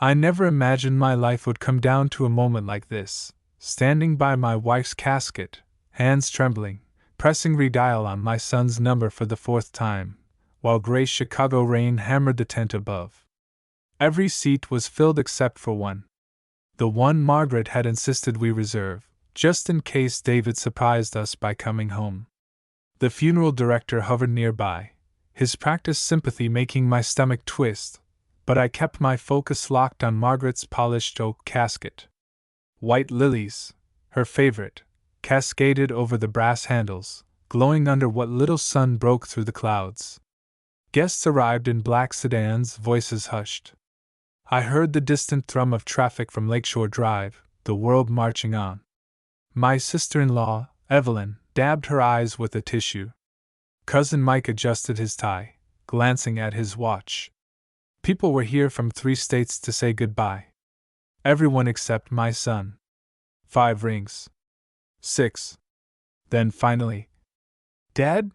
I never imagined my life would come down to a moment like this, standing by my wife's casket, hands trembling, pressing redial on my son's number for the fourth time, while gray Chicago rain hammered the tent above. Every seat was filled except for one. The one Margaret had insisted we reserve, just in case David surprised us by coming home. The funeral director hovered nearby, his practiced sympathy making my stomach twist, but I kept my focus locked on Margaret's polished oak casket. White lilies, her favorite, cascaded over the brass handles, glowing under what little sun broke through the clouds. Guests arrived in black sedans, voices hushed. I heard the distant thrum of traffic from Lakeshore Drive, the world marching on. My sister-in-law, Evelyn, dabbed her eyes with a tissue. Cousin Mike adjusted his tie, glancing at his watch. People were here from 3 states to say goodbye. Everyone except my son. 5 rings. 6. Then finally, "Dad?"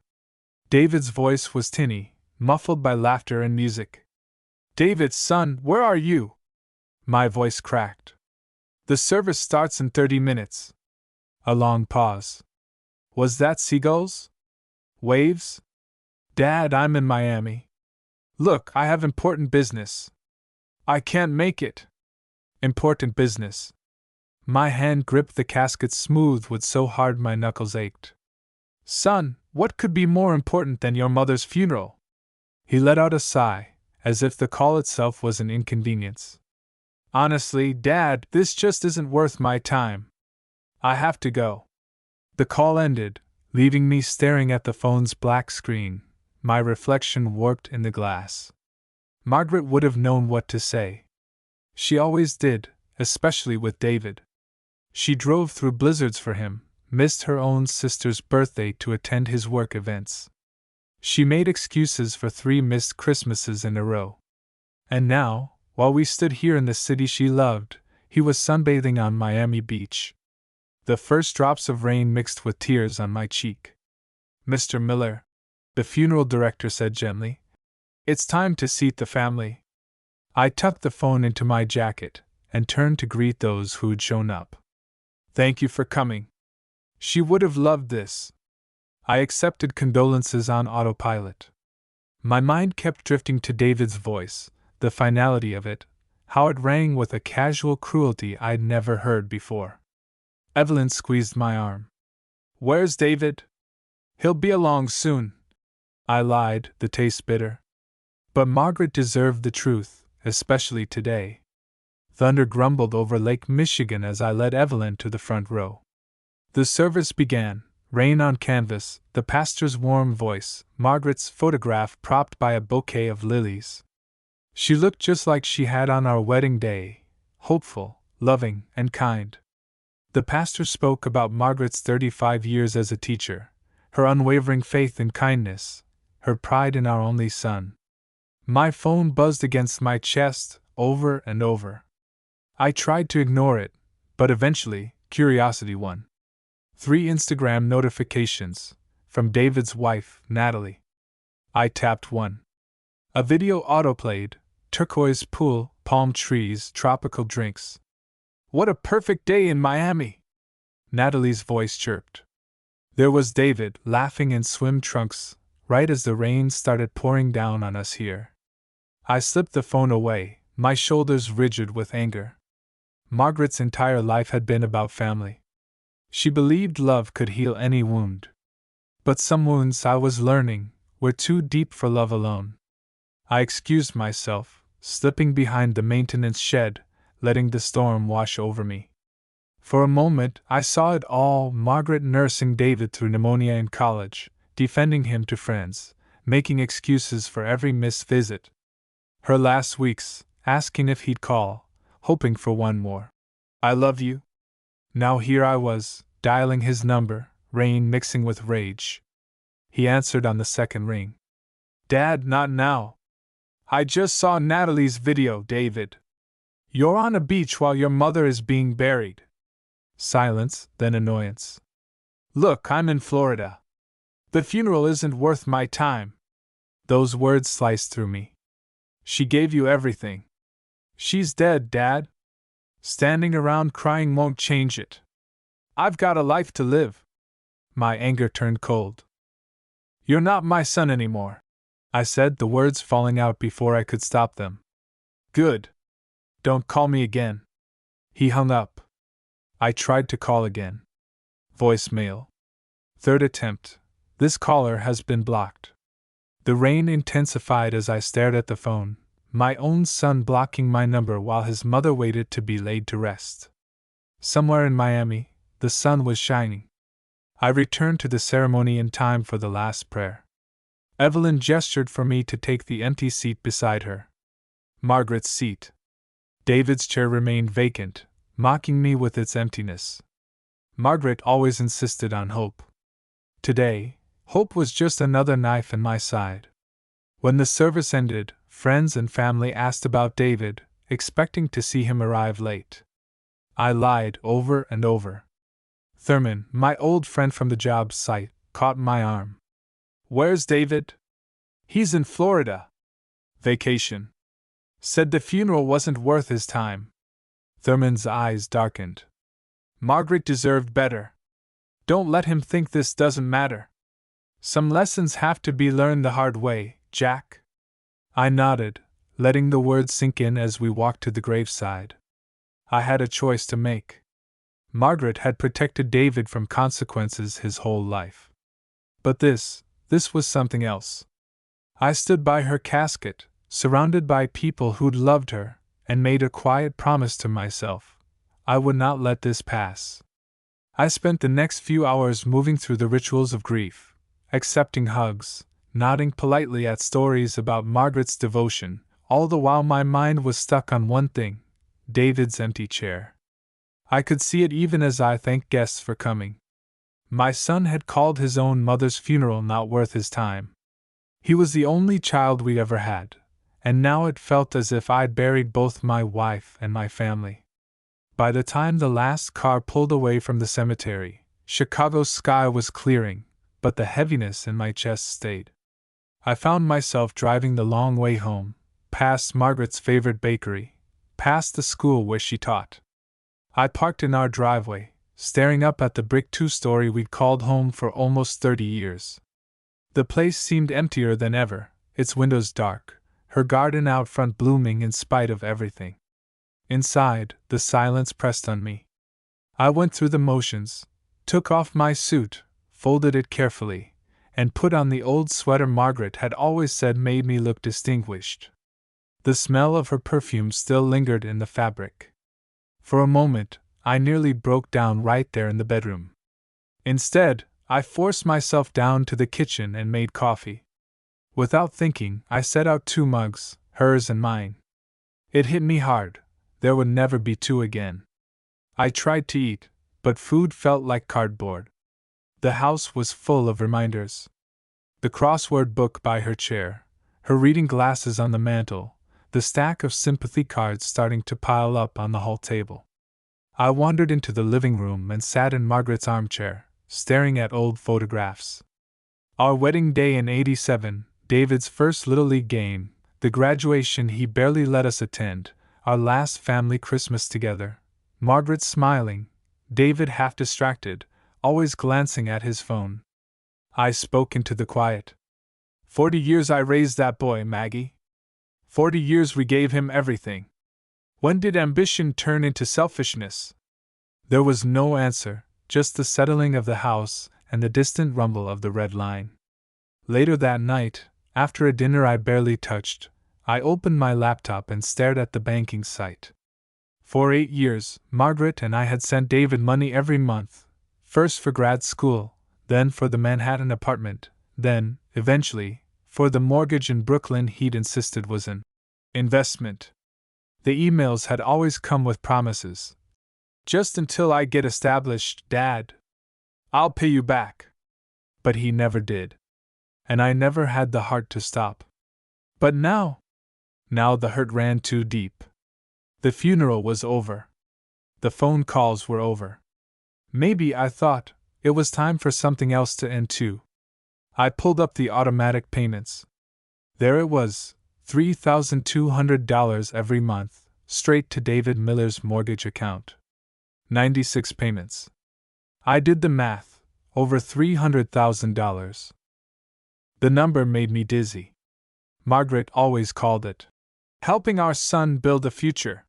David's voice was tinny, muffled by laughter and music. "David, son, where are you?" My voice cracked. "The service starts in 30 minutes. A long pause. "Was that seagulls? Waves?" "Dad, I'm in Miami. Look, I have important business. I can't make it." Important business. My hand gripped the casket smooth wood so hard my knuckles ached. "Son, what could be more important than your mother's funeral?" He let out a sigh, as if the call itself was an inconvenience. "Honestly, Dad, this just isn't worth my time. I have to go." The call ended, leaving me staring at the phone's black screen, my reflection warped in the glass. Margaret would have known what to say. She always did, especially with David. She drove through blizzards for him, missed her own sister's birthday to attend his work events. She made excuses for 3 missed Christmases in a row. And now, while we stood here in the city she loved, he was sunbathing on Miami Beach. The first drops of rain mixed with tears on my cheek. "Mr. Miller," the funeral director said gently, "it's time to seat the family." I tucked the phone into my jacket and turned to greet those who'd shown up. "Thank you for coming. She would have loved this." I accepted condolences on autopilot. My mind kept drifting to David's voice, the finality of it, how it rang with a casual cruelty I'd never heard before. Evelyn squeezed my arm. "Where's David?" "He'll be along soon." I lied, the taste bitter. But Margaret deserved the truth, especially today. Thunder grumbled over Lake Michigan as I led Evelyn to the front row. The service began, rain on canvas, the pastor's warm voice, Margaret's photograph propped by a bouquet of lilies. She looked just like she had on our wedding day, hopeful, loving, and kind. The pastor spoke about Margaret's 35 years as a teacher, her unwavering faith and kindness, her pride in our only son. My phone buzzed against my chest, over and over. I tried to ignore it, but eventually, curiosity won. 3 Instagram notifications, from David's wife, Natalie. I tapped one. A video autoplayed, turquoise pool, palm trees, tropical drinks. "What a perfect day in Miami!" Natalie's voice chirped. There was David, laughing in swim trunks, right as the rain started pouring down on us here. I slipped the phone away, my shoulders rigid with anger. Margaret's entire life had been about family. She believed love could heal any wound. But some wounds, I was learning, were too deep for love alone. I excused myself, slipping behind the maintenance shed, letting the storm wash over me. For a moment, I saw it all, Margaret nursing David through pneumonia in college, defending him to friends, making excuses for every missed visit. Her last weeks, asking if he'd call, hoping for one more "I love you." Now here I was, dialing his number, rain mixing with rage. He answered on the second ring. "Dad, not now. I just saw Natalie's video, David. You're on a beach while your mother is being buried." Silence, then annoyance. "Look, I'm in Florida. The funeral isn't worth my time." Those words sliced through me. "She gave you everything. She's dead, Dad. Standing around crying won't change it. I've got a life to live. My anger turned cold. You're not my son anymore, I said, the words falling out before I could stop them. Good. Don't call me again. He hung up. I tried to call again. Voicemail. Third attempt. This caller has been blocked. The rain intensified as I stared at the phone, my own son blocking my number while his mother waited to be laid to rest. Somewhere in Miami, the sun was shining. I returned to the ceremony in time for the last prayer. Evelyn gestured for me to take the empty seat beside her. Margaret's seat. David's chair remained vacant, mocking me with its emptiness. Margaret always insisted on hope. Today, hope was just another knife in my side. When the service ended, friends and family asked about David, expecting to see him arrive late. I lied over and over. Thurman, my old friend from the job site, caught my arm. Where's David? He's in Florida. Vacation. Said the funeral wasn't worth his time. Thurman's eyes darkened. Margaret deserved better. Don't let him think this doesn't matter. Some lessons have to be learned the hard way, Jack. I nodded, letting the words sink in as we walked to the graveside. I had a choice to make. Margaret had protected David from consequences his whole life. But this was something else. I stood by her casket, surrounded by people who'd loved her, and made a quiet promise to myself. I would not let this pass. I spent the next few hours moving through the rituals of grief, accepting hugs, nodding politely at stories about Margaret's devotion, all the while my mind was stuck on one thing: David's empty chair. I could see it even as I thanked guests for coming. My son had called his own mother's funeral not worth his time. He was the only child we ever had, and now it felt as if I'd buried both my wife and my family. By the time the last car pulled away from the cemetery, Chicago's sky was clearing, but the heaviness in my chest stayed. I found myself driving the long way home, past Margaret's favorite bakery, past the school where she taught. I parked in our driveway, staring up at the brick two-story we'd called home for almost 30 years. The place seemed emptier than ever, its windows dark, her garden out front blooming in spite of everything. Inside, the silence pressed on me. I went through the motions, took off my suit, folded it carefully, and put on the old sweater Margaret had always said made me look distinguished. The smell of her perfume still lingered in the fabric. For a moment, I nearly broke down right there in the bedroom. Instead, I forced myself down to the kitchen and made coffee. Without thinking, I set out 2 mugs, hers and mine. It hit me hard. There would never be 2 again. I tried to eat, but food felt like cardboard. The house was full of reminders. The crossword book by her chair, her reading glasses on the mantel, the stack of sympathy cards starting to pile up on the hall table. I wandered into the living room and sat in Margaret's armchair, staring at old photographs. Our wedding day in '87, David's first Little League game, the graduation he barely let us attend, our last family Christmas together, Margaret smiling, David half distracted, always glancing at his phone. I spoke into the quiet. 40 years I raised that boy, Maggie. 40 years we gave him everything. When did ambition turn into selfishness? There was no answer, just the settling of the house and the distant rumble of the red line. Later that night, after a dinner I barely touched, I opened my laptop and stared at the banking site. For 8 years, Margaret and I had sent David money every month, first for grad school, then for the Manhattan apartment, then, eventually, for the mortgage in Brooklyn he'd insisted was an investment. The emails had always come with promises. Just until I get established, Dad. I'll pay you back. But he never did. And I never had the heart to stop. But now the hurt ran too deep. The funeral was over. The phone calls were over. Maybe, I thought, it was time for something else to end too. I pulled up the automatic payments. There it was, $3,200 every month, straight to David Miller's mortgage account. 96 payments. I did the math, over $300,000. The number made me dizzy. Margaret always called it helping our son build a future.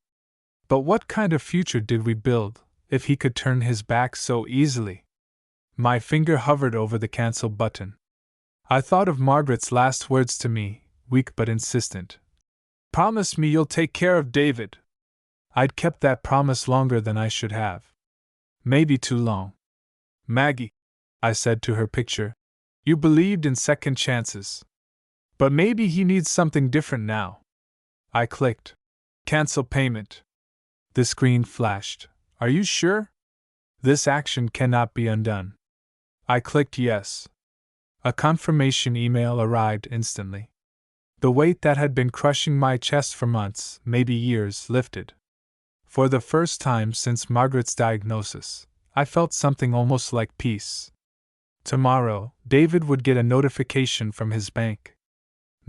But what kind of future did we build, if he could turn his back so easily? My finger hovered over the cancel button. I thought of Margaret's last words to me, weak but insistent. Promise me you'll take care of David. I'd kept that promise longer than I should have. Maybe too long. Maggie, I said to her picture, you believed in second chances. But maybe he needs something different now. I clicked. Cancel payment. The screen flashed. Are you sure? This action cannot be undone. I clicked yes. A confirmation email arrived instantly. The weight that had been crushing my chest for months, maybe years, lifted. For the first time since Margaret's diagnosis, I felt something almost like peace. Tomorrow, David would get a notification from his bank.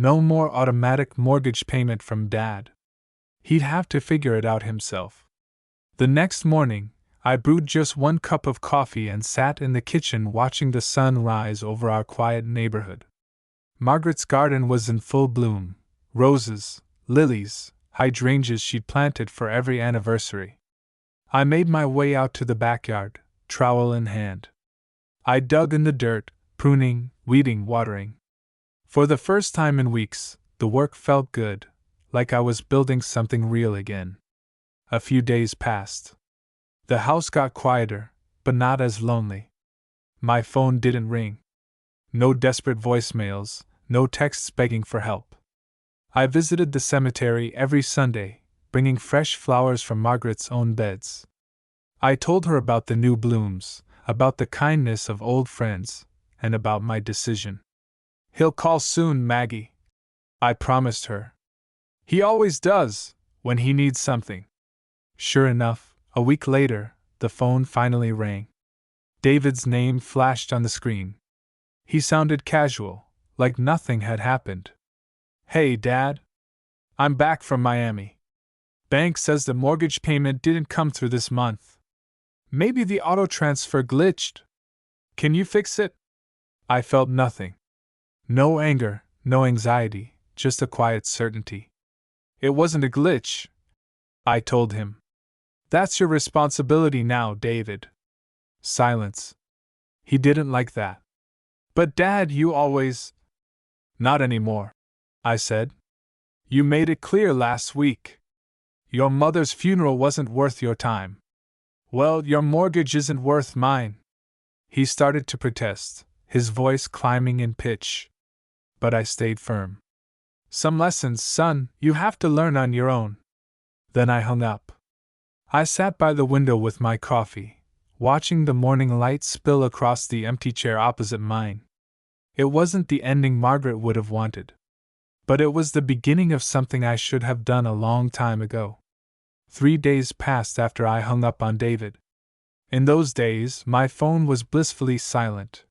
No more automatic mortgage payment from Dad. He'd have to figure it out himself. The next morning, I brewed just 1 cup of coffee and sat in the kitchen watching the sun rise over our quiet neighborhood. Margaret's garden was in full bloom, roses, lilies, hydrangeas she'd planted for every anniversary. I made my way out to the backyard, trowel in hand. I dug in the dirt, pruning, weeding, watering. For the first time in weeks, the work felt good, like I was building something real again. A few days passed. The house got quieter, but not as lonely. My phone didn't ring. No desperate voicemails, no texts begging for help. I visited the cemetery every Sunday, bringing fresh flowers from Margaret's own beds. I told her about the new blooms, about the kindness of old friends, and about my decision. He'll call soon, Maggie, I promised her. He always does, when he needs something. Sure enough, a week later, the phone finally rang. David's name flashed on the screen. He sounded casual, like nothing had happened. Hey, Dad. I'm back from Miami. Bank says the mortgage payment didn't come through this month. Maybe the auto transfer glitched. Can you fix it? I felt nothing. No anger, no anxiety, just a quiet certainty. It wasn't a glitch, I told him. That's your responsibility now, David. Silence. He didn't like that. But Dad, you always… Not anymore, I said. You made it clear last week. Your mother's funeral wasn't worth your time. Well, your mortgage isn't worth mine. He started to protest, his voice climbing in pitch. But I stayed firm. Some lessons, son, you have to learn on your own. Then I hung up. I sat by the window with my coffee, watching the morning light spill across the empty chair opposite mine. It wasn't the ending Margaret would have wanted. But it was the beginning of something I should have done a long time ago. 3 days passed after I hung up on David. In those days, my phone was blissfully silent.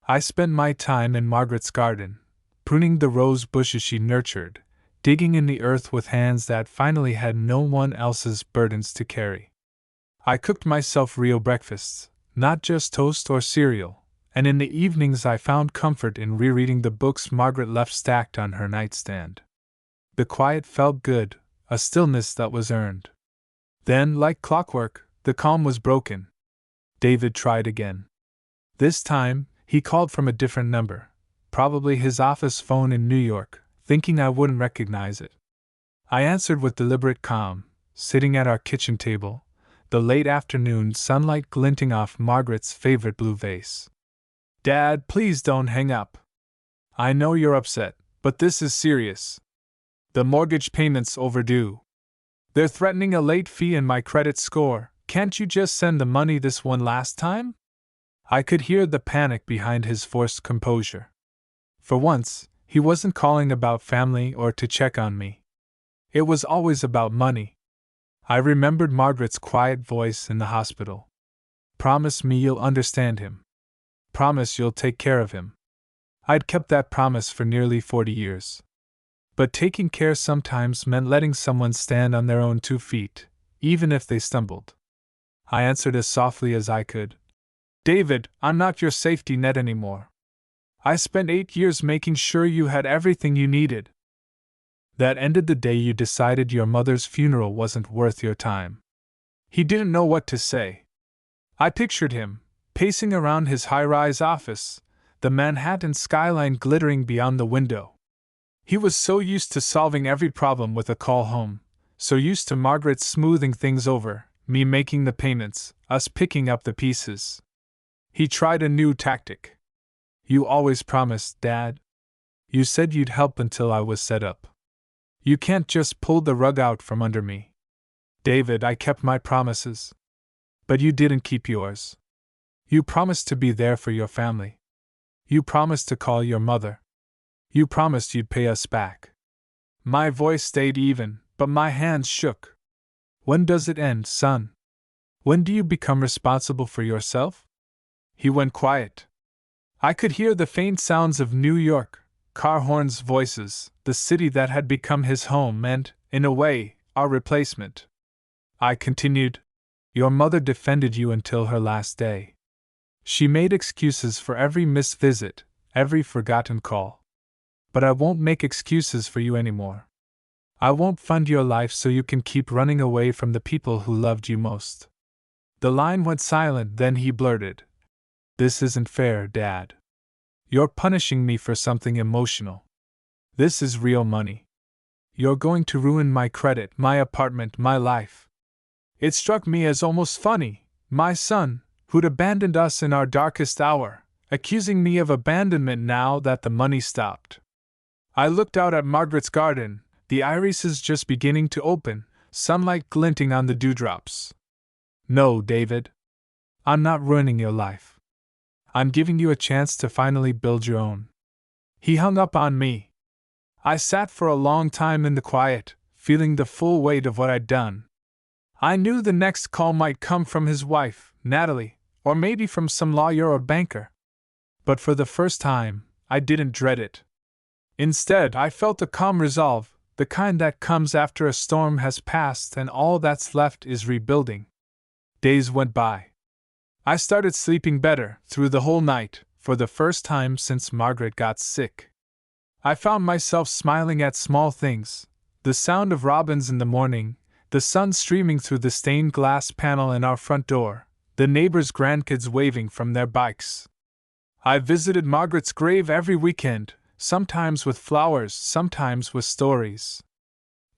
I spent my time in Margaret's garden, pruning the rose bushes she nurtured, digging in the earth with hands that finally had no one else's burdens to carry. I cooked myself real breakfasts, not just toast or cereal, and in the evenings I found comfort in rereading the books Margaret left stacked on her nightstand. The quiet felt good, a stillness that was earned. Then, like clockwork, the calm was broken. David tried again. This time, he called from a different number, probably his office phone in New York, thinking I wouldn't recognize it. I answered with deliberate calm, sitting at our kitchen table, the late afternoon sunlight glinting off Margaret's favorite blue vase. Dad, please don't hang up. I know you're upset, but this is serious. The mortgage payment's overdue. They're threatening a late fee in my credit score. Can't you just send the money this one last time? I could hear the panic behind his forced composure. For once, he wasn't calling about family or to check on me. It was always about money. I remembered Margaret's quiet voice in the hospital. Promise me you'll understand him. Promise you'll take care of him. I'd kept that promise for nearly 40 years. But taking care sometimes meant letting someone stand on their own 2 feet, even if they stumbled. I answered as softly as I could. David, I'm not your safety net anymore. I spent 8 years making sure you had everything you needed. That ended the day you decided your mother's funeral wasn't worth your time. He didn't know what to say. I pictured him, pacing around his high-rise office, the Manhattan skyline glittering beyond the window. He was so used to solving every problem with a call home, so used to Margaret smoothing things over, me making the payments, us picking up the pieces. He tried a new tactic. You always promised, Dad. You said you'd help until I was set up. You can't just pull the rug out from under me. David, I kept my promises. But you didn't keep yours. You promised to be there for your family. You promised to call your mother. You promised you'd pay us back. My voice stayed even, but my hands shook. When does it end, son? When do you become responsible for yourself? He went quiet. I could hear the faint sounds of New York, car horns' voices, the city that had become his home and, in a way, our replacement. I continued. Your mother defended you until her last day. She made excuses for every missed visit, every forgotten call. But I won't make excuses for you anymore. I won't fund your life so you can keep running away from the people who loved you most. The line went silent, then he blurted. This isn't fair, Dad. You're punishing me for something emotional. This is real money. You're going to ruin my credit, my apartment, my life. It struck me as almost funny, my son, who'd abandoned us in our darkest hour, accusing me of abandonment now that the money stopped. I looked out at Margaret's garden, the irises just beginning to open, sunlight glinting on the dewdrops. No, David. I'm not ruining your life. I'm giving you a chance to finally build your own. He hung up on me. I sat for a long time in the quiet, feeling the full weight of what I'd done. I knew the next call might come from his wife, Natalie, or maybe from some lawyer or banker. But for the first time, I didn't dread it. Instead, I felt a calm resolve, the kind that comes after a storm has passed and all that's left is rebuilding. Days went by. I started sleeping better through the whole night, for the first time since Margaret got sick. I found myself smiling at small things, the sound of robins in the morning, the sun streaming through the stained glass panel in our front door, the neighbors' grandkids waving from their bikes. I visited Margaret's grave every weekend, sometimes with flowers, sometimes with stories.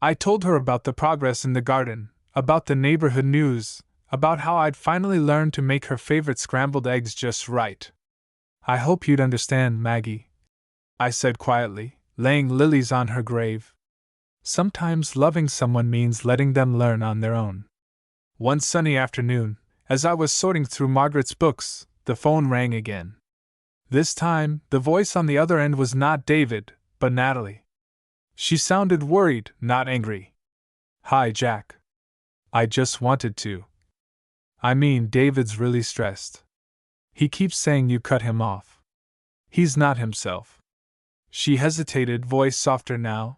I told her about the progress in the garden, about the neighborhood news, about how I'd finally learned to make her favorite scrambled eggs just right. I hope you'd understand, Maggie, I said quietly, laying lilies on her grave. Sometimes loving someone means letting them learn on their own. One sunny afternoon, as I was sorting through Margaret's books, the phone rang again. This time, the voice on the other end was not David, but Natalie. She sounded worried, not angry. Hi, Jack. I just wanted to. I mean, David's really stressed. He keeps saying you cut him off. He's not himself. She hesitated, voice softer now.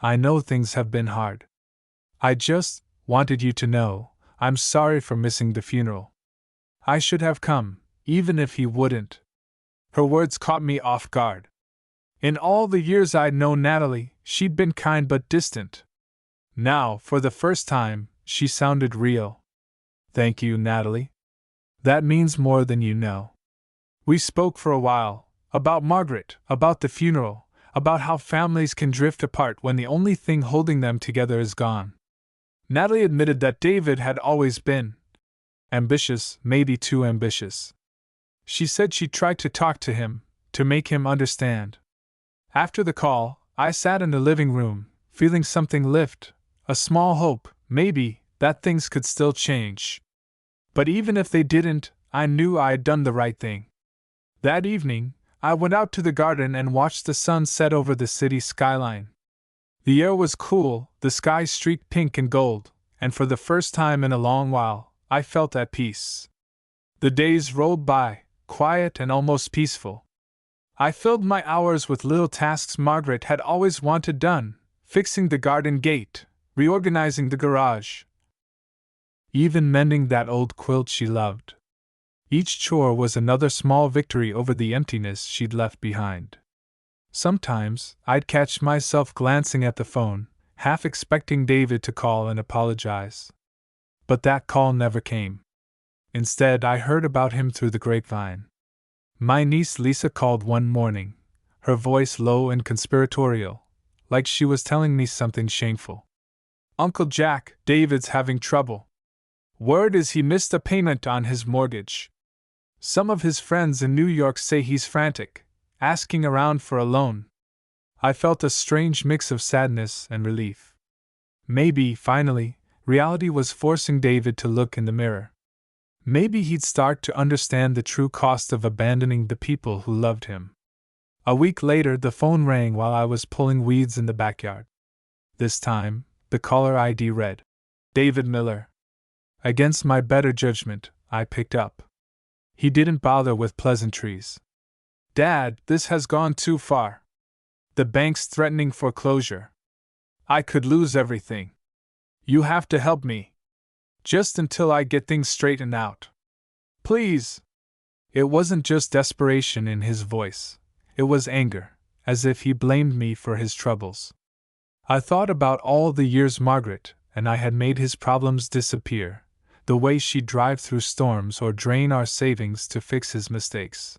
I know things have been hard. I just wanted you to know, I'm sorry for missing the funeral. I should have come, even if he wouldn't. Her words caught me off guard. In all the years I'd known Natalie, she'd been kind but distant. Now, for the first time, she sounded real. Thank you, Natalie. That means more than you know. We spoke for a while, about Margaret, about the funeral, about how families can drift apart when the only thing holding them together is gone. Natalie admitted that David had always been ambitious, maybe too ambitious. She said she tried to talk to him, to make him understand. After the call, I sat in the living room, feeling something lift, a small hope, maybe, that things could still change. But even if they didn't, I knew I had done the right thing. That evening, I went out to the garden and watched the sun set over the city skyline. The air was cool, the sky streaked pink and gold, and for the first time in a long while, I felt at peace. The days rolled by, quiet and almost peaceful. I filled my hours with little tasks Margaret had always wanted done, fixing the garden gate, reorganizing the garage, even mending that old quilt she loved. Each chore was another small victory over the emptiness she'd left behind. Sometimes, I'd catch myself glancing at the phone, half expecting David to call and apologize. But that call never came. Instead, I heard about him through the grapevine. My niece Lisa called one morning, her voice low and conspiratorial, like she was telling me something shameful. "Uncle Jack, David's having trouble. Word is he missed a payment on his mortgage. Some of his friends in New York say he's frantic, asking around for a loan." I felt a strange mix of sadness and relief. Maybe, finally, reality was forcing David to look in the mirror. Maybe he'd start to understand the true cost of abandoning the people who loved him. A week later, the phone rang while I was pulling weeds in the backyard. This time, the caller ID read, "David Miller." Against my better judgment, I picked up. He didn't bother with pleasantries. "Dad, this has gone too far. The bank's threatening foreclosure. I could lose everything. You have to help me. Just until I get things straightened out. Please." It wasn't just desperation in his voice. It was anger, as if he blamed me for his troubles. I thought about all the years Margaret and I had made his problems disappear, the way she'd drive through storms or drain our savings to fix his mistakes.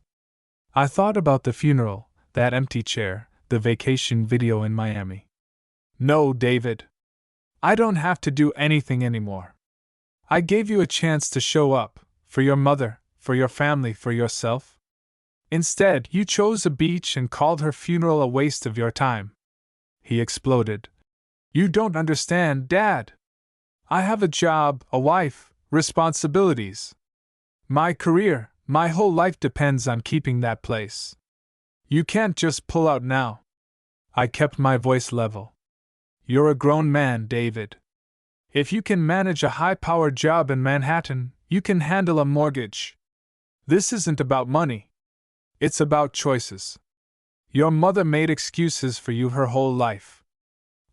I thought about the funeral, that empty chair, the vacation video in Miami. "No, David. I don't have to do anything anymore. I gave you a chance to show up, for your mother, for your family, for yourself. Instead, you chose a beach and called her funeral a waste of your time." He exploded. "You don't understand, Dad. I have a job, a wife, responsibilities. My career, my whole life depends on keeping that place. You can't just pull out now." I kept my voice level. "You're a grown man, David. If you can manage a high-powered job in Manhattan, you can handle a mortgage. This isn't about money. It's about choices. Your mother made excuses for you her whole life.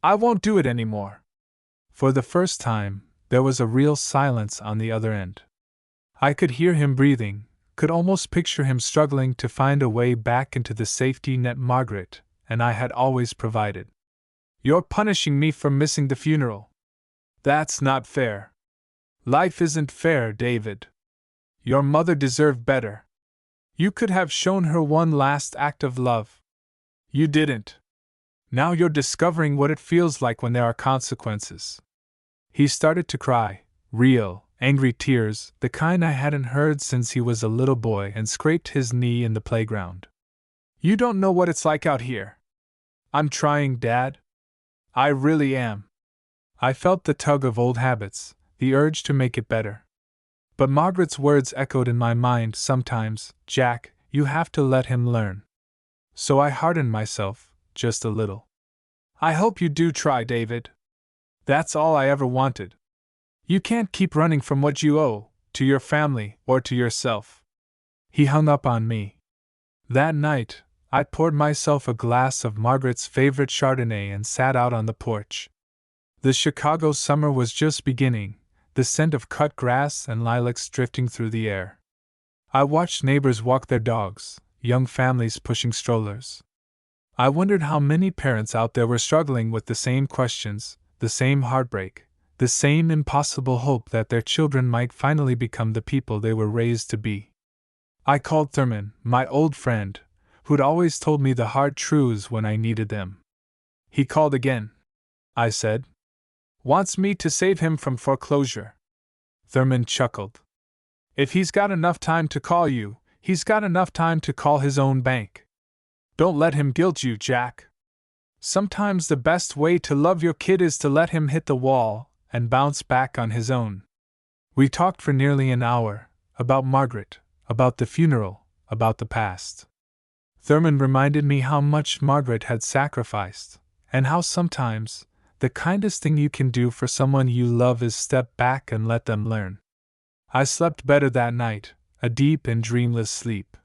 I won't do it anymore." For the first time, there was a real silence on the other end. I could hear him breathing, could almost picture him struggling to find a way back into the safety net Margaret and I had always provided. "You're punishing me for missing the funeral. That's not fair. Life isn't fair, David. Your mother deserved better. You could have shown her one last act of love. You didn't. Now you're discovering what it feels like when there are consequences." He started to cry, real, angry tears, the kind I hadn't heard since he was a little boy, and scraped his knee in the playground. "You don't know what it's like out here." "I'm trying, Dad. I really am." I felt the tug of old habits, the urge to make it better. But Margaret's words echoed in my mind sometimes, "Jack, you have to let him learn." So I hardened myself, just a little. "I hope you do try, David. That's all I ever wanted. You can't keep running from what you owe, to your family or to yourself." He hung up on me. That night, I poured myself a glass of Margaret's favorite Chardonnay and sat out on the porch. The Chicago summer was just beginning, the scent of cut grass and lilacs drifting through the air. I watched neighbors walk their dogs, young families pushing strollers. I wondered how many parents out there were struggling with the same questions, the same heartbreak, the same impossible hope that their children might finally become the people they were raised to be. I called Thurman, my old friend, who'd always told me the hard truths when I needed them. "He called again," I said. "Wants me to save him from foreclosure." Thurman chuckled. "If he's got enough time to call you, he's got enough time to call his own bank. Don't let him guilt you, Jack. Sometimes the best way to love your kid is to let him hit the wall and bounce back on his own." We talked for nearly an hour, about Margaret, about the funeral, about the past. Thurman reminded me how much Margaret had sacrificed, and how sometimes the kindest thing you can do for someone you love is step back and let them learn. I slept better that night, a deep and dreamless sleep.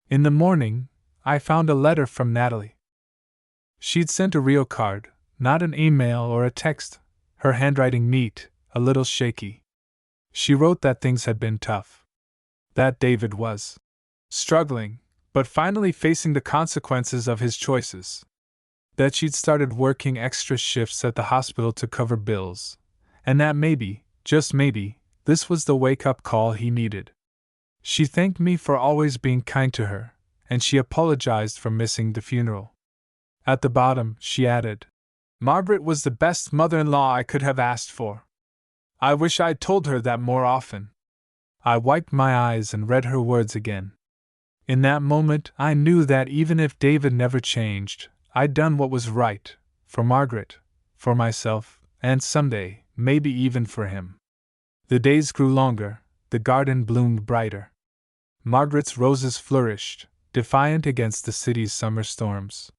In the morning, I found a letter from Natalie. She'd sent a real card, not an email or a text, her handwriting neat, a little shaky. She wrote that things had been tough. That David was struggling, but finally facing the consequences of his choices. That she'd started working extra shifts at the hospital to cover bills, and that maybe, just maybe, this was the wake-up call he needed. She thanked me for always being kind to her, and she apologized for missing the funeral. At the bottom, she added, "Margaret was the best mother-in-law I could have asked for. I wish I'd told her that more often." I wiped my eyes and read her words again. In that moment, I knew that even if David never changed, I'd done what was right, for Margaret, for myself, and someday, maybe even for him. The days grew longer, the garden bloomed brighter. Margaret's roses flourished, defiant against the city's summer storms.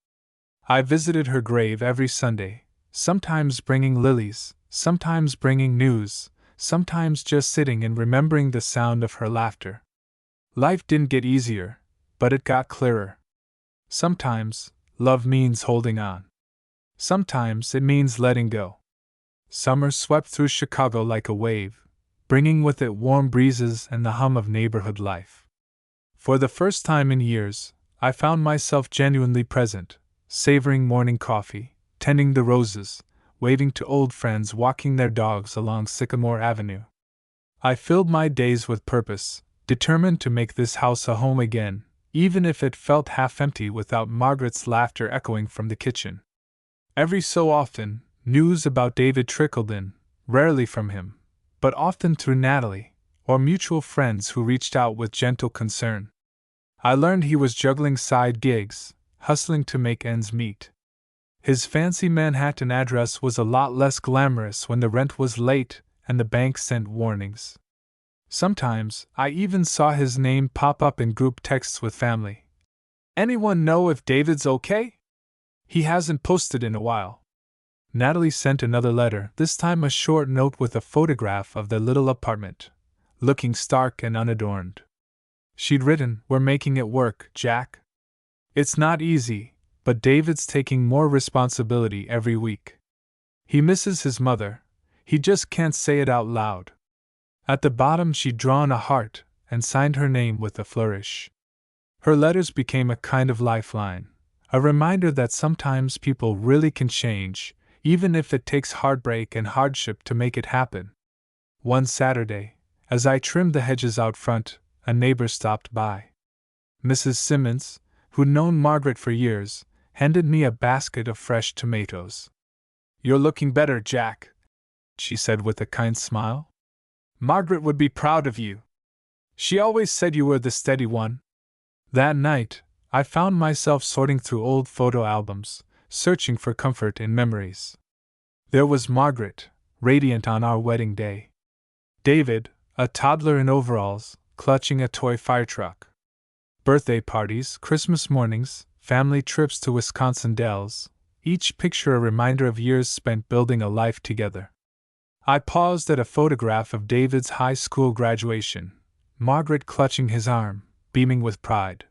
I visited her grave every Sunday, sometimes bringing lilies, sometimes bringing news, sometimes just sitting and remembering the sound of her laughter. Life didn't get easier, but it got clearer. Sometimes, love means holding on. Sometimes it means letting go. Summer swept through Chicago like a wave, bringing with it warm breezes and the hum of neighborhood life. For the first time in years, I found myself genuinely present, savoring morning coffee, tending the roses, waving to old friends walking their dogs along Sycamore Avenue. I filled my days with purpose, determined to make this house a home again, even if it felt half empty without Margaret's laughter echoing from the kitchen. Every so often, news about David trickled in, rarely from him, but often through Natalie, or mutual friends who reached out with gentle concern. I learned he was juggling side gigs, hustling to make ends meet. His fancy Manhattan address was a lot less glamorous when the rent was late and the bank sent warnings. Sometimes, I even saw his name pop up in group texts with family. "Anyone know if David's okay? He hasn't posted in a while." Natalie sent another letter, this time a short note with a photograph of their little apartment, looking stark and unadorned. She'd written, "We're making it work, Jack. It's not easy, but David's taking more responsibility every week. He misses his mother, he just can't say it out loud." At the bottom she'd drawn a heart and signed her name with a flourish. Her letters became a kind of lifeline, a reminder that sometimes people really can change, even if it takes heartbreak and hardship to make it happen. One Saturday, as I trimmed the hedges out front, a neighbor stopped by. Mrs. Simmons, who'd known Margaret for years, handed me a basket of fresh tomatoes. "You're looking better, Jack," she said with a kind smile. "Margaret would be proud of you. She always said you were the steady one." That night, I found myself sorting through old photo albums, searching for comfort in memories. There was Margaret, radiant on our wedding day. David, a toddler in overalls, clutching a toy firetruck. Birthday parties, Christmas mornings, family trips to Wisconsin dells, each picture a reminder of years spent building a life together. I paused at a photograph of David's high school graduation, Margaret clutching his arm, beaming with pride.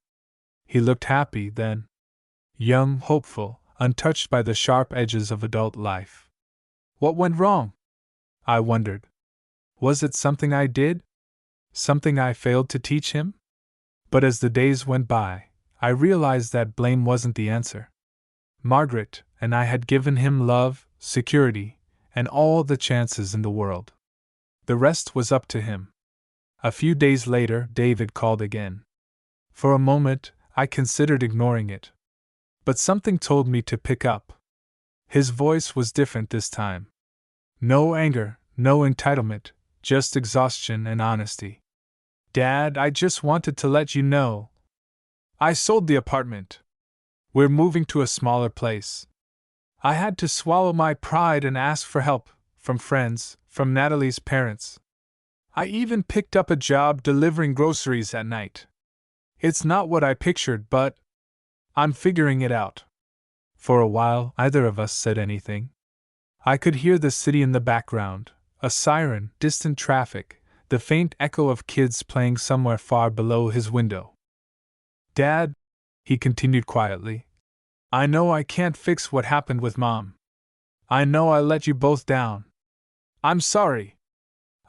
He looked happy then. Young, hopeful, untouched by the sharp edges of adult life. What went wrong? I wondered. Was it something I did? Something I failed to teach him? But as the days went by, I realized that blame wasn't the answer. Margaret and I had given him love, security, and all the chances in the world. The rest was up to him. A few days later, David called again. For a moment, I considered ignoring it. But something told me to pick up. His voice was different this time. No anger, no entitlement, just exhaustion and honesty. "Dad, I just wanted to let you know. I sold the apartment. We're moving to a smaller place. I had to swallow my pride and ask for help, from friends, from Natalie's parents. I even picked up a job delivering groceries at night. It's not what I pictured, but I'm figuring it out." For a while, neither of us said anything. I could hear the city in the background, a siren, distant traffic, the faint echo of kids playing somewhere far below his window. "Dad," he continued quietly. I know I can't fix what happened with Mom. I know I let you both down. I'm sorry.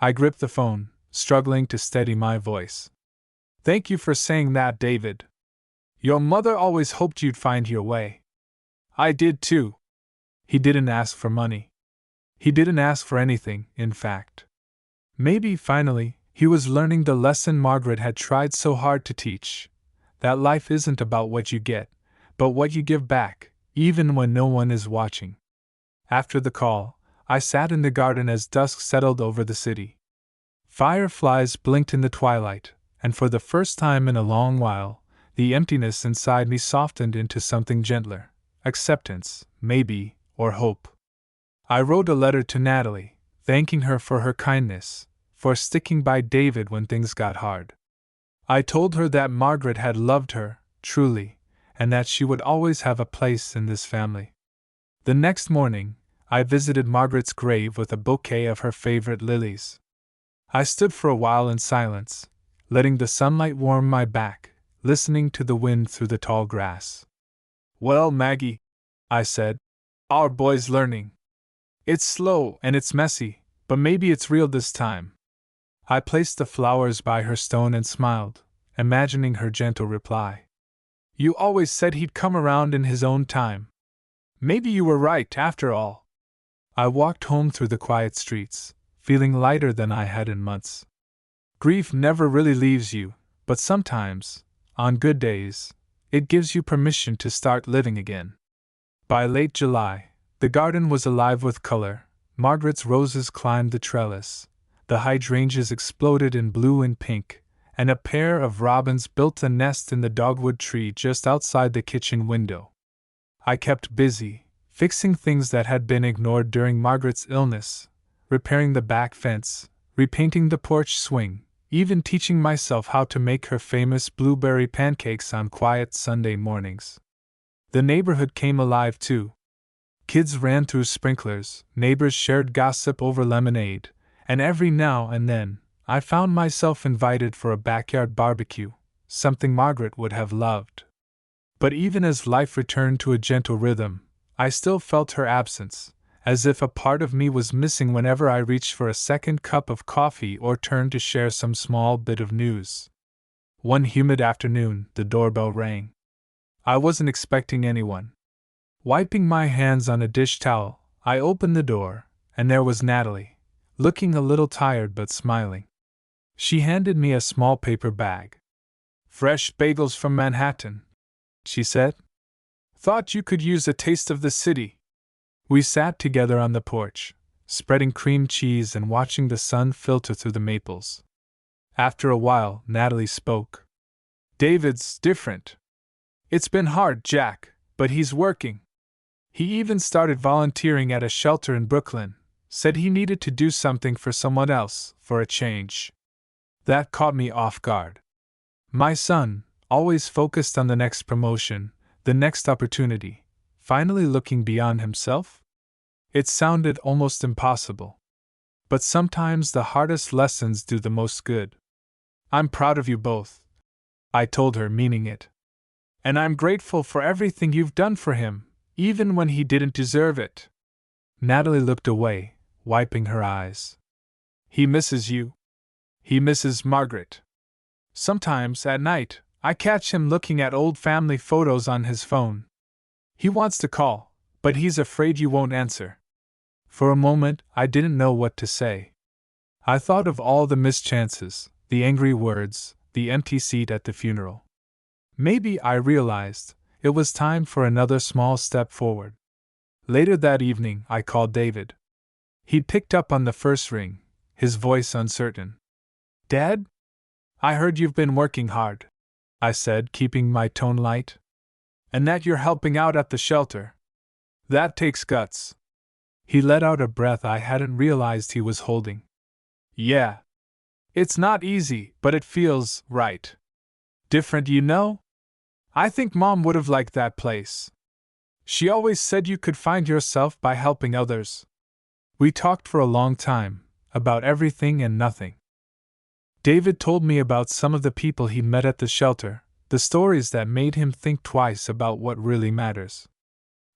I gripped the phone, struggling to steady my voice. Thank you for saying that, David. Your mother always hoped you'd find your way. I did too. He didn't ask for money. He didn't ask for anything, in fact. Maybe, finally, he was learning the lesson Margaret had tried so hard to teach, that life isn't about what you get, but what you give back, even when no one is watching. After the call, I sat in the garden as dusk settled over the city. Fireflies blinked in the twilight, and for the first time in a long while, the emptiness inside me softened into something gentler. Acceptance, maybe, or hope. I wrote a letter to Natalie, thanking her for her kindness, for sticking by David when things got hard. I told her that Margaret had loved her, truly, and that she would always have a place in this family. The next morning, I visited Margaret's grave with a bouquet of her favorite lilies. I stood for a while in silence, letting the sunlight warm my back, listening to the wind through the tall grass. Well, Maggie, I said, our boy's learning. It's slow and it's messy, but maybe it's real this time. I placed the flowers by her stone and smiled, imagining her gentle reply. You always said he'd come around in his own time. Maybe you were right, after all. I walked home through the quiet streets, feeling lighter than I had in months. Grief never really leaves you, but sometimes, on good days, it gives you permission to start living again. By late July, the garden was alive with color. Margaret's roses climbed the trellis, the hydrangeas exploded in blue and pink, and a pair of robins built a nest in the dogwood tree just outside the kitchen window. I kept busy, fixing things that had been ignored during Margaret's illness, repairing the back fence, repainting the porch swing, even teaching myself how to make her famous blueberry pancakes on quiet Sunday mornings. The neighborhood came alive too. Kids ran through sprinklers, neighbors shared gossip over lemonade, and every now and then, I found myself invited for a backyard barbecue, something Margaret would have loved. But even as life returned to a gentle rhythm, I still felt her absence, as if a part of me was missing whenever I reached for a second cup of coffee or turned to share some small bit of news. One humid afternoon, the doorbell rang. I wasn't expecting anyone. Wiping my hands on a dish towel, I opened the door, and there was Natalie, looking a little tired but smiling. She handed me a small paper bag. Fresh bagels from Manhattan, she said. Thought you could use a taste of the city. We sat together on the porch, spreading cream cheese and watching the sun filter through the maples. After a while, Natalie spoke. David's different. It's been hard, Jack, but he's working. He even started volunteering at a shelter in Brooklyn, said he needed to do something for someone else, for a change. That caught me off guard. My son, always focused on the next promotion, the next opportunity, finally looking beyond himself? It sounded almost impossible. But sometimes the hardest lessons do the most good. I'm proud of you both, I told her, meaning it. And I'm grateful for everything you've done for him, even when he didn't deserve it. Natalie looked away, wiping her eyes. He misses you. He misses Margaret. Sometimes, at night, I catch him looking at old family photos on his phone. He wants to call, but he's afraid you won't answer. For a moment, I didn't know what to say. I thought of all the missed chances, the angry words, the empty seat at the funeral. Maybe, I realized, it was time for another small step forward. Later that evening, I called David. He'd picked up on the first ring, his voice uncertain. Dad? I heard you've been working hard, I said, keeping my tone light. And that you're helping out at the shelter. That takes guts. He let out a breath I hadn't realized he was holding. Yeah. It's not easy, but it feels right. Different, you know? I think Mom would have liked that place. She always said you could find yourself by helping others. We talked for a long time, about everything and nothing. David told me about some of the people he met at the shelter, The stories that made him think twice about what really matters.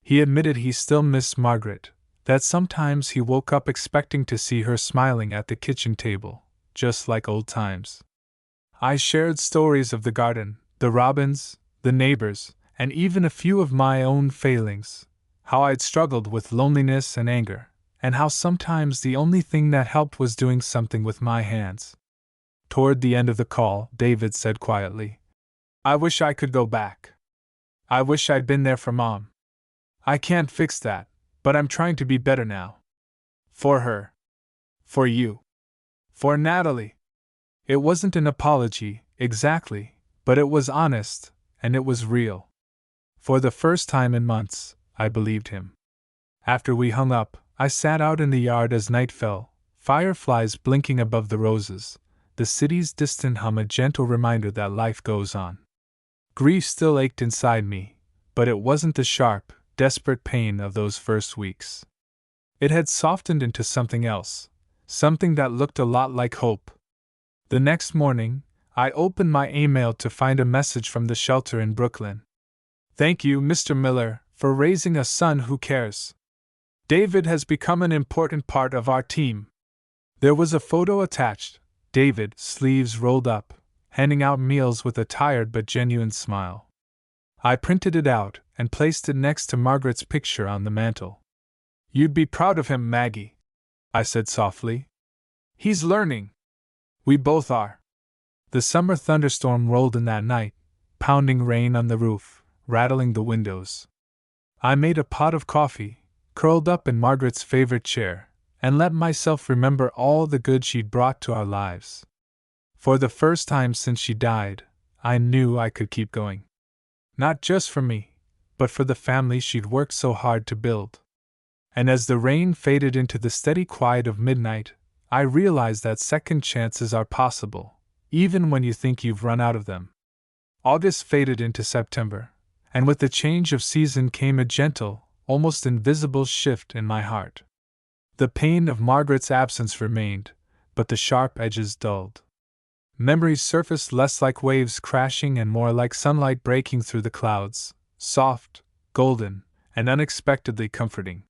He admitted he still missed Margaret, that sometimes he woke up expecting to see her smiling at the kitchen table, just like old times. I shared stories of the garden, the robins, the neighbors, and even a few of my own failings, how I'd struggled with loneliness and anger, and how sometimes the only thing that helped was doing something with my hands. Toward the end of the call, David said quietly, "I wish I could go back. I wish I'd been there for Mom. I can't fix that, but I'm trying to be better now. For her. For you. For Natalie." It wasn't an apology, exactly, but it was honest, and it was real. For the first time in months, I believed him. After we hung up, I sat out in the yard as night fell, fireflies blinking above the roses, the city's distant hum a gentle reminder that life goes on. Grief still ached inside me, but it wasn't the sharp, desperate pain of those first weeks. It had softened into something else, something that looked a lot like hope. The next morning, I opened my email to find a message from the shelter in Brooklyn. "Thank you, Mr. Miller, for raising a son who cares. David has become an important part of our team." There was a photo attached, David, sleeves rolled up, handing out meals with a tired but genuine smile. I printed it out and placed it next to Margaret's picture on the mantel. "You'd be proud of him, Maggie," I said softly. "He's learning. We both are." The summer thunderstorm rolled in that night, pounding rain on the roof, rattling the windows. I made a pot of coffee, curled up in Margaret's favorite chair, and let myself remember all the good she'd brought to our lives. For the first time since she died, I knew I could keep going. Not just for me, but for the family she'd worked so hard to build. And as the rain faded into the steady quiet of midnight, I realized that second chances are possible, even when you think you've run out of them. August faded into September, and with the change of season came a gentle, almost invisible shift in my heart. The pain of Margaret's absence remained, but the sharp edges dulled. Memories surfaced less like waves crashing and more like sunlight breaking through the clouds, soft, golden, and unexpectedly comforting.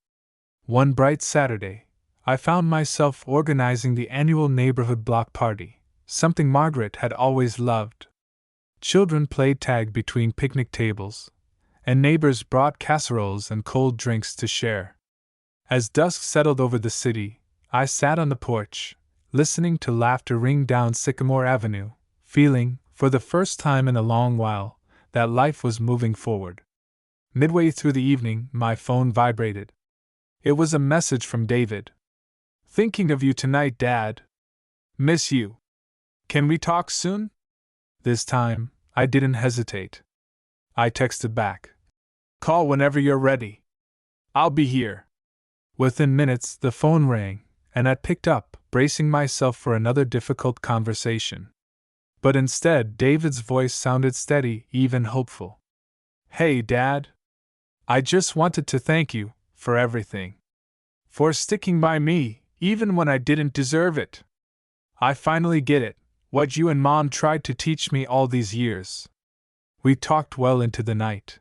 One bright Saturday, I found myself organizing the annual neighborhood block party, something Margaret had always loved. Children played tag between picnic tables, and neighbors brought casseroles and cold drinks to share. As dusk settled over the city, I sat on the porch, listening to laughter ring down Sycamore Avenue, feeling, for the first time in a long while, that life was moving forward. Midway through the evening, my phone vibrated. It was a message from David. "Thinking of you tonight, Dad. Miss you. Can we talk soon?" This time, I didn't hesitate. I texted back. "Call whenever you're ready. I'll be here." Within minutes, the phone rang, and I picked up, bracing myself for another difficult conversation. But instead, David's voice sounded steady, even hopeful. "Hey, Dad. I just wanted to thank you for everything. For sticking by me, even when I didn't deserve it. I finally get it, what you and Mom tried to teach me all these years." We talked well into the night.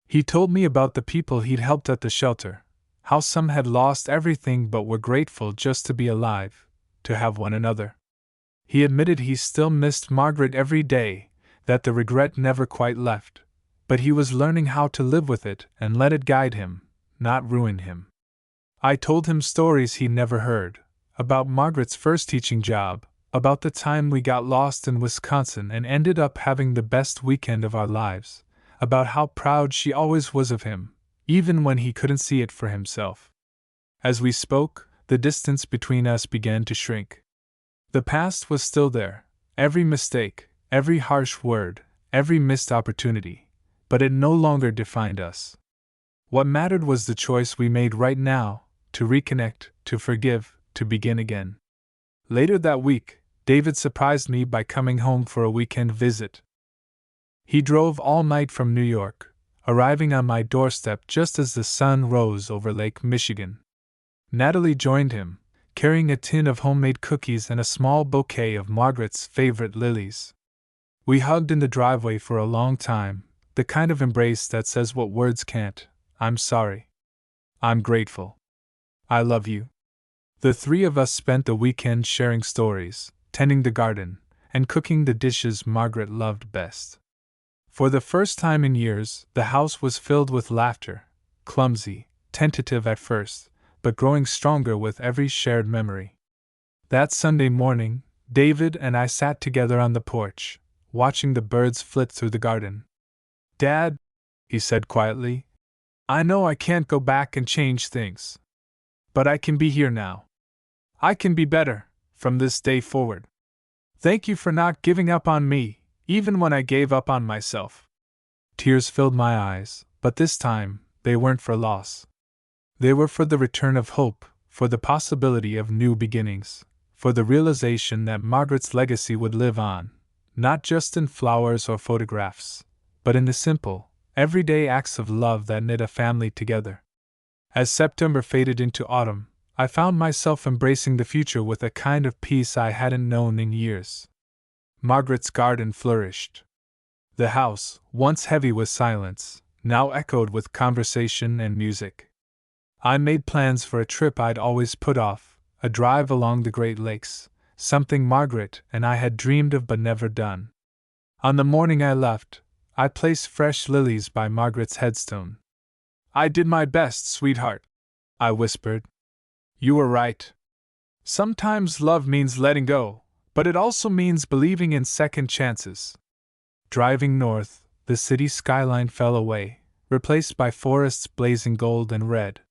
He told me about the people he'd helped at the shelter, how some had lost everything but were grateful just to be alive, to have one another. He admitted he still missed Margaret every day, that the regret never quite left, but he was learning how to live with it and let it guide him, not ruin him. I told him stories he'd never heard, about Margaret's first teaching job, about the time we got lost in Wisconsin and ended up having the best weekend of our lives, about how proud she always was of him, even when he couldn't see it for himself. As we spoke, the distance between us began to shrink. The past was still there, every mistake, every harsh word, every missed opportunity, but it no longer defined us. What mattered was the choice we made right now, to reconnect, to forgive, to begin again. Later that week, David surprised me by coming home for a weekend visit. He drove all night from New York, arriving on my doorstep just as the sun rose over Lake Michigan. Natalie joined him, carrying a tin of homemade cookies and a small bouquet of Margaret's favorite lilies. We hugged in the driveway for a long time, the kind of embrace that says what words can't. I'm sorry. I'm grateful. I love you. The three of us spent the weekend sharing stories, tending the garden, and cooking the dishes Margaret loved best. For the first time in years, the house was filled with laughter, clumsy, tentative at first, but growing stronger with every shared memory. That Sunday morning, David and I sat together on the porch, watching the birds flit through the garden. "Dad," he said quietly, "I know I can't go back and change things. But I can be here now. I can be better, from this day forward. Thank you for not giving up on me, even when I gave up on myself." Tears filled my eyes, but this time, they weren't for loss. They were for the return of hope, for the possibility of new beginnings, for the realization that Margaret's legacy would live on, not just in flowers or photographs, but in the simple, everyday acts of love that knit a family together. As September faded into autumn, I found myself embracing the future with a kind of peace I hadn't known in years. Margaret's garden flourished. The house, once heavy with silence, now echoed with conversation and music. I made plans for a trip I'd always put off, a drive along the Great Lakes, something Margaret and I had dreamed of but never done. On the morning I left, I placed fresh lilies by Margaret's headstone. "I did my best, sweetheart," I whispered. "You were right. Sometimes love means letting go, but it also means believing in second chances." Driving north, the city skyline fell away, replaced by forests blazing gold and red.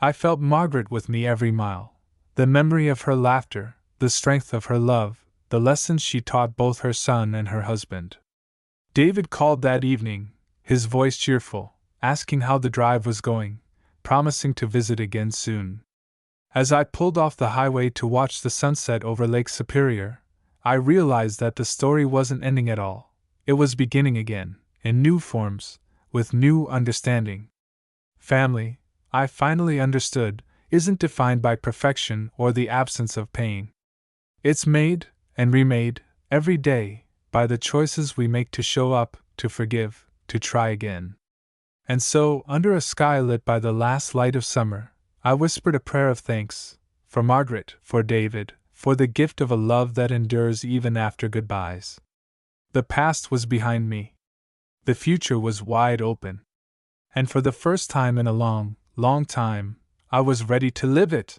I felt Margaret with me every mile, the memory of her laughter, the strength of her love, the lessons she taught both her son and her husband. David called that evening, his voice cheerful, asking how the drive was going, promising to visit again soon. As I pulled off the highway to watch the sunset over Lake Superior, I realized that the story wasn't ending at all. It was beginning again, in new forms, with new understanding. Family, I finally understood, isn't defined by perfection or the absence of pain. It's made, and remade, every day, by the choices we make to show up, to forgive, to try again. And so, under a sky lit by the last light of summer, I whispered a prayer of thanks, for Margaret, for David, for the gift of a love that endures even after goodbyes. The past was behind me. The future was wide open. And for the first time in a long, long time, I was ready to live it.